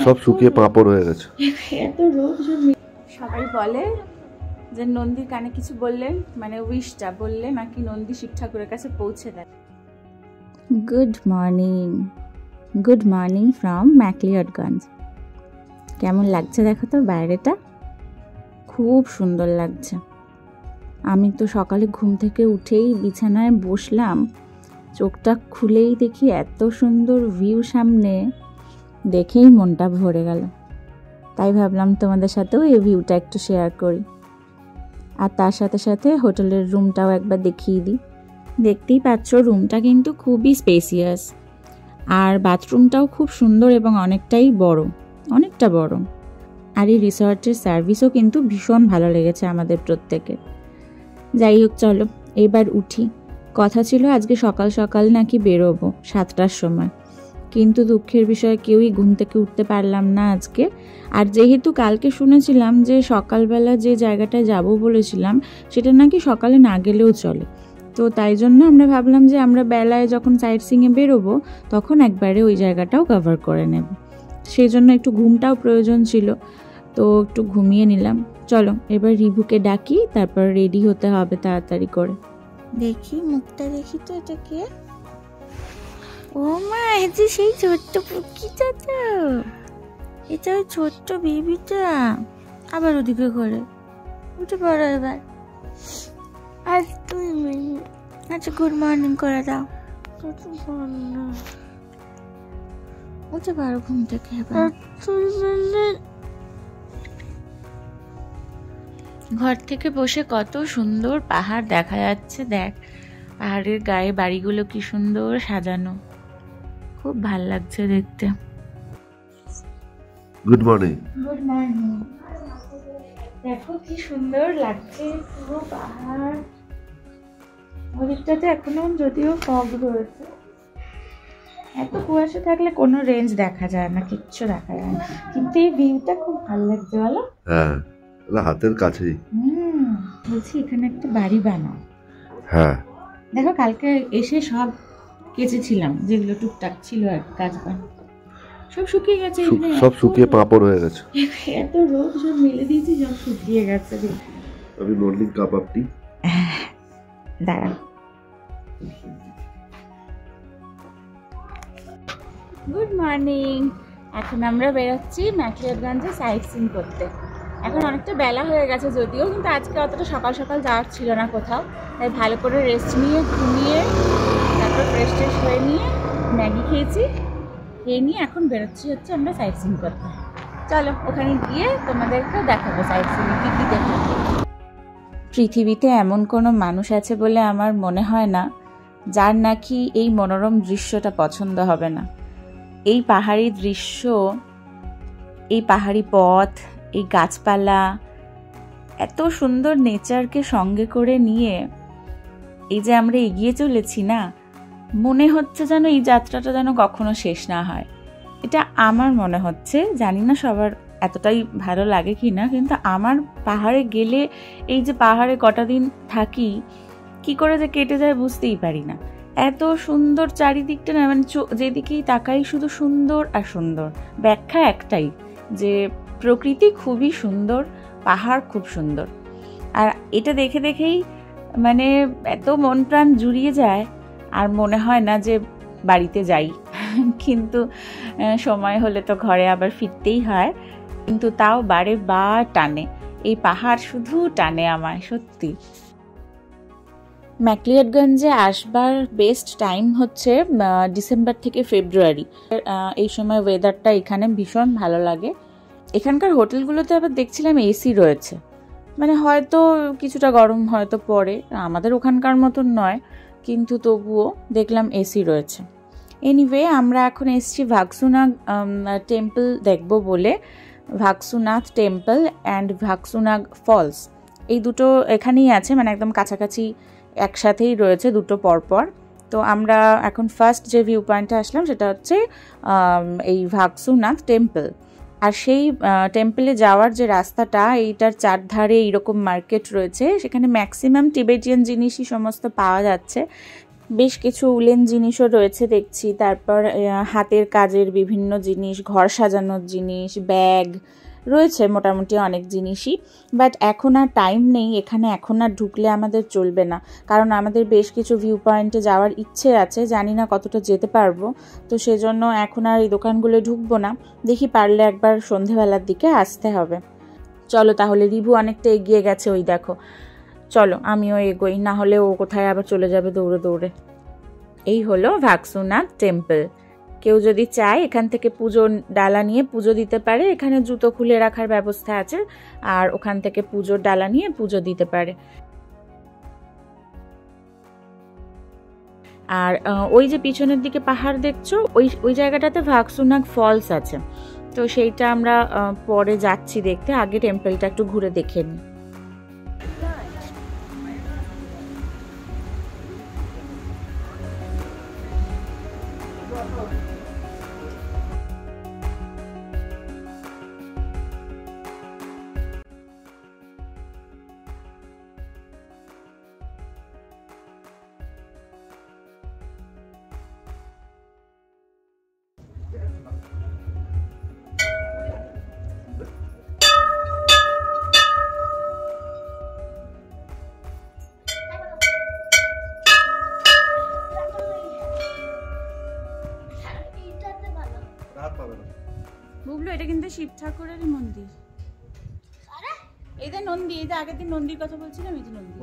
সব শুকিয়ে পাঁপড় হয়ে গেছে। এত রোদ। সবাই বলে যে নন্দীর কানে কিছু বললে মানে উইশটা বললে নাকি নন্দী শিব ঠাকুরের কাছে পৌঁছে দেয়। Good morning from McLeodganj. কেমন লাগছে দেখো তো বাইরেটা, খুব সুন্দর লাগছে। আমি তো সকালে ঘুম থেকে উঠেই বিছানায় বসলাম, চোখটা খুলেই দেখি এত সুন্দর ভিউ সামনে, দেখেই মনটা ভরে গেল। তাই ভাবলাম তোমাদের সাথেও এই ভিউটা একটু শেয়ার করি, আর তার সাথে সাথে হোটেলের রুমটাও একবার দেখিয়ে দিই। দেখতেই পাচ্ছ রুমটা কিন্তু খুবই স্পেসিয়াস, আর বাথরুমটাও খুব সুন্দর এবং অনেকটা বড়। আর এই রিসর্টের সার্ভিসও কিন্তু ভীষণ ভালো লেগেছে আমাদের প্রত্যেকের। যাই হোক, চলো এবার উঠি। কথা ছিল আজকে সকাল সকাল নাকি বেরোবো 7টার সময়, কিন্তু দুঃখের বিষয় কেউই ঘুম থেকে উঠতে পারলাম না আজকে। আর যেহেতু কালকে শুনেছিলাম যে সকালবেলা যে জায়গাটায় যাব বলেছিলাম সেটা নাকি সকালে না গেলেও চলে, তো তাই জন্য আমরা ভাবলাম যে আমরা বেলায় যখন সাইট সিইংয়ে বেরোবো তখন একবারে ওই জায়গাটাও কভার করে নেব। সেই জন্য একটু ঘুমটাও প্রয়োজন ছিল, তো একটু ঘুমিয়ে নিলাম। চলো এবার রিভুকে ডাকি, তারপর রেডি হতে হবে তাড়াতাড়ি করে। দেখি মুখটা দেখি তো, এটা কে? ও মা, এই যে সেই ছোট্ট পুকিটা, তো এটা ওই ছোট্ট বেবিটা। আবার ওদিকে করে উঠে পড়ো এবার। আর তুমি আচ্ছা গুড মর্নিং করে দাও। উঠে পারো ঘুম থেকে এবার। ঘর থেকে বসে কত সুন্দর পাহাড় দেখা যাচ্ছে, দেখ পাহাড়ের গায়ে বাড়িগুলো কি সুন্দর সাজানো, খুব ভাল লাগছে দেখতে। Good morning. দেখো কি সুন্দর লাগছে পুরো পাহাড়। ওদিকটাতে এখনো যদিও ফগ রয়েছে, এত কুয়াশা থাকলে কোনো রেঞ্জ দেখা যায় না, কিচ্ছু দেখা যায় না, কিন্তু এই ভিউটা খুব ভালো লাগছে বলো। হ্যাঁ, হাতের কাছেই। বলছি এখানে একটা বাড়ি বানাও। হ্যাঁ দেখো কালকে এসে সব কেচেছিলাম, যেগুলো টুকটাক ছিল আর কাজ বান সব শুকিয়ে গেছে, সব শুকিয়ে পাঁপড় হয়ে গেছে। এত রোদ, সব মেলে দিয়েছি, সব শুকিয়ে গেছে। আমি মর্নিং কাপ আপনি দাঁড়া। Good morning. এখন আমরা বেরোচ্ছি ম্যাকলিওডগঞ্জে সাইট সিইং করতে। এখন অনেকটা বেলা হয়ে গেছে যদিও, কিন্তু আজকে অতটা সকাল সকাল যাওয়ার ছিল না কোথাও, তাই ভালো করে রেস্ট নিয়ে ঘুমিয়ে তারপর ফ্রেশ ট্রেশ হয়ে নিয়ে ম্যাগি খেয়ে নিয়ে এখন বেরোচ্ছি হচ্ছে আমরা সাইট সিইং করতে। চলো ওখানে গিয়ে তোমাদেরকে দেখাবো সাইট সিইং কী কী দেখবো। পৃথিবীতে এমন কোনো মানুষ আছে বলে আমার মনে হয় না যার নাকি এই মনোরম দৃশ্যটা পছন্দ হবে না। এই পাহাড়ি দৃশ্য, এই পাহাড়ি পথ, এই গাছপালা, এত সুন্দর নেচারকে সঙ্গে করে নিয়ে এই যে আমরা এগিয়ে চলেছি না, মনে হচ্ছে যেন এই যাত্রাটা যেন কখনো শেষ না হয়। এটা আমার মনে হচ্ছে, জানি না সবার এতটাই ভালো লাগে কি না, কিন্তু আমার পাহাড়ে গেলে এই যে পাহাড়ে কটা দিন থাকি, কি করে যে কেটে যায় বুঝতেই পারি না। এত সুন্দর চারিদিকটা না, মানে যেদিকেই তাকাই শুধু সুন্দর আর সুন্দর। ব্যাখ্যা একটাই যে প্রকৃতি খুবই সুন্দর, পাহাড় খুব সুন্দর। আর এটা দেখে দেখেই মানে এত মন প্রাণ জুড়িয়ে যায়, আর মনে হয় না যে বাড়িতে যাই। কিন্তু সময় হলে তো ঘরে আবার ফিরতেই হয়, কিন্তু তাও বারে বার টানে, এই পাহাড় শুধু টানে আমায় সত্যি। ম্যাকলিওডগঞ্জে আসবার বেস্ট টাইম হচ্ছে ডিসেম্বর থেকে ফেব্রুয়ারি। এই সময় ওয়েদারটা এখানে ভীষণ ভালো লাগে। এখানকার হোটেলগুলোতে আবার দেখছিলাম এসি রয়েছে, মানে হয়তো কিছুটা গরম হয়তো পড়ে, আমাদের ওখানকার মতন নয়, কিন্তু তবুও দেখলাম এসি রয়েছে। এনিওয়ে আমরা এখন এসছি ভাগসুনাগ টেম্পল দেখব বলে। ভাগসুনাথ টেম্পল অ্যান্ড ভাগসুনাগ ফলস, এই দুটো এখানেই আছে, মানে একদম কাছাকাছি একসাথেই রয়েছে দুটো পরপর। তো আমরা এখন ফার্স্ট যে ভিউ পয়েন্টে আসলাম সেটা হচ্ছে এই ভাগসুনাথ টেম্পল। আর সেই টেম্পলে যাওয়ার যে রাস্তাটা, এইটার চারধারে এইরকম মার্কেট রয়েছে, সেখানে ম্যাক্সিমাম টিবেটিয়ান জিনিসই সমস্ত পাওয়া যাচ্ছে। বেশ কিছু উলেন জিনিসও রয়েছে দেখছি, তারপর হাতের কাজের বিভিন্ন জিনিস, ঘর সাজানোর জিনিস, ব্যাগ রয়েছে, মোটামুটি অনেক জিনিসই। বাট এখন আর টাইম নেই এখানে, এখন আর ঢুকলে আমাদের চলবে না, কারণ আমাদের বেশ কিছু ভিউ পয়েন্টে যাওয়ার ইচ্ছে আছে, জানি না কতটা যেতে পারবো। তো সেজন্য এখন আর এই দোকানগুলো ঢুকবো না, দেখি পারলে একবার সন্ধেবেলার দিকে আসতে হবে। চলো তাহলে, রিভু অনেকটা এগিয়ে গেছে, ওই দেখো। চলো আমিও এগোই, না হলে ও কোথায় আবার চলে যাবে দৌড়ে দৌড়ে। এই হলো ভাগসুনাগ টেম্পল। কেউ যদি চায় এখান থেকে পুজো ডালা নিয়ে পুজো দিতে পারে, এখানে জুতো খুলে রাখার ব্যবস্থা আছে, আর ওখান থেকে পুজোর ডালা নিয়ে পুজো দিতে পারে। আর ওই যে পিছনের দিকে পাহাড় দেখছো, ওই জায়গাটাতে ভাগসুনাগ ফলস আছে, তো সেইটা আমরা পরে যাচ্ছি দেখতে, আগে টেম্পলটা একটু ঘুরে দেখে নিই। বুবলু, এটা কিন্তু শিব ঠাকুরেরই মন্দির। এই যে নন্দী, এই যে আগের দিন নন্দীর কথা বলছিলাম, এই যে নন্দী।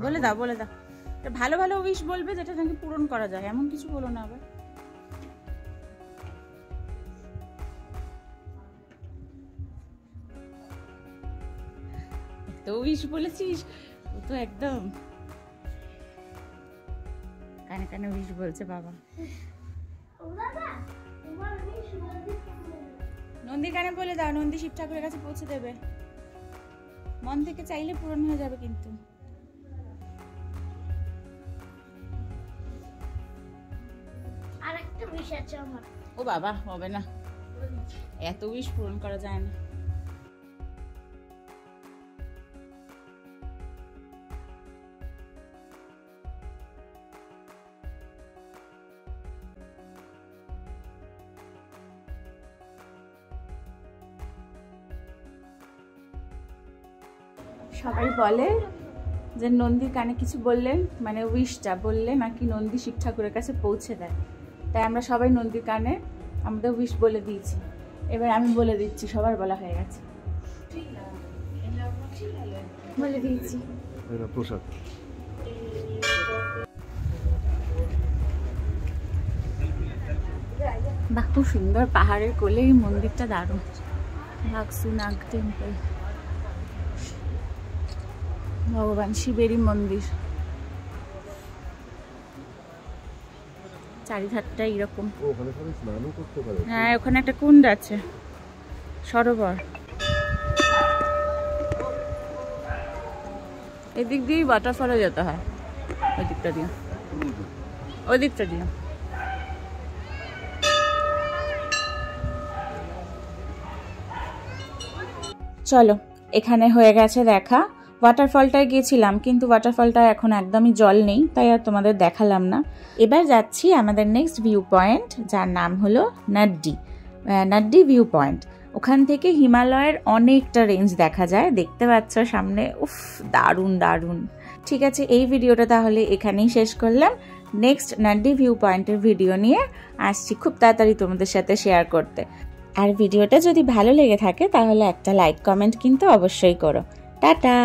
বলে দাও, বলে দাও, ভালো ভালো উইশ বলবে যেটা নাকি পূরণ করা যায়, এমন কিছু বলো না আবার। তো উইশ বলেছিস, ও তো একদম কানে কানে উইশ বলছে বাবা। নন্দীর কানে বলে দাও, নন্দী শিব ঠাকুরের কাছে পৌঁছে দেবে, মন থেকে চাইলে পূরণ হয়ে যাবে। কিন্তু আরেকটা উইশ আছে আমার। ও বাবা, হবে না, এত উইশ পূরণ করা যায় না। সবাই বলে যে নন্দীর কানে কিছু বললেন, মানে উইশটা বললে নাকি নন্দী শিব ঠাকুরের কাছে পৌঁছে দেয়, তাই আমরা সবাই নন্দীর কানে আমাদের উইশ বলে দিয়েছি। এবার আমি বলে দিচ্ছি, সবার বলা হয়ে গেছে, বলে দিয়েছি। প্রসাদ। বাহ, খুব সুন্দর, পাহাড়ের কোলে এই মন্দিরটা দারুণ। ভাগসুনাগ টেম্পল, ভগবান শিবেরই মন্দির। চারিধারটা এরকম। হ্যাঁ, ওখানে একটা কুণ্ড আছে, সরোবর। এদিক দিয়েই ওয়াটারফলে যেতে হয়, ওই দিকটা দিয়ে, ওই দিকটা দিয়ে। চলো, এখানে হয়ে গেছে দেখা। ওয়াটারফলটায় গিয়েছিলাম, কিন্তু ওয়াটারফলটা এখন একদমই জল নেই, তাই আর তোমাদের দেখালাম না। এবার যাচ্ছি আমাদের নেক্সট ভিউ পয়েন্ট, যার নাম হলো নাড্ডি ভিউ পয়েন্ট। ওখান থেকে হিমালয়ের অনেকটা রেঞ্জ দেখা যায়, দেখতে পাচ্ছ সামনে। উফ, দারুণ দারুণ। ঠিক আছে, এই ভিডিওটা তাহলে এখানেই শেষ করলাম। নেক্সট নাড্ডি ভিউ পয়েন্টের ভিডিও নিয়ে আসছি খুব তাড়াতাড়ি তোমাদের সাথে শেয়ার করতে। আর ভিডিওটা যদি ভালো লেগে থাকে তাহলে একটা লাইক কমেন্ট কিন্তু অবশ্যই করো। টাটা।